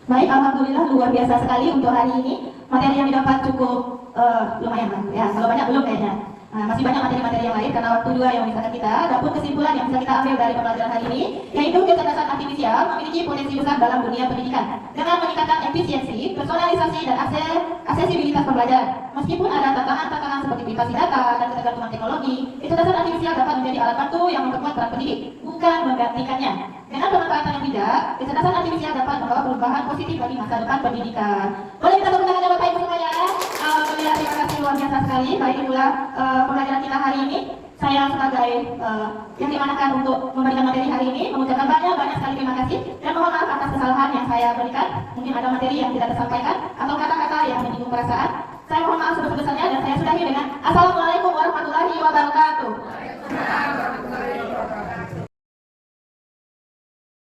Baik, alhamdulillah luar biasa sekali untuk hari ini. Materi yang didapat cukup lumayan lah ya. Kalau banyak belum kayaknya. Masih banyak materi-materi yang lain karena waktu juga yang memisahkan kita. Adapun kesimpulan yang bisa kita ambil dari pembelajaran hari ini, yaitu kecerdasan artifisial memiliki potensi besar dalam dunia pendidikan dengan meningkatkan efisiensi, personalisasi, dan aksesibilitas pembelajaran. Meskipun ada tantangan-tantangan seperti privasi data dan ketergantungan teknologi, kecerdasan artifisial dapat menjadi alat bantu yang memperkuat peran pendidik, bukan menggantikannya. Dengan pemanfaatan yang bijak, kecerdasan artifisial dapat membawa perubahan positif bagi masa depan pendidikan. Boleh kita tepuk tangan Bapak Ibu semuanya? Alhamdulillah, terima kasih luar biasa sekali. Baik, itulah pembelajaran kita hari ini. Saya sebagai yang dimanakan untuk memberikan materi hari ini mengucapkan banyak sekali terima kasih dan mohon maaf atas kesalahan yang saya berikan. Mungkin ada materi yang tidak tersampaikan atau kata-kata yang menyinggung perasaan. Saya mohon maaf sebesar-besarnya dan saya sudahi dengan Assalamualaikum warahmatullahi wabarakatuh.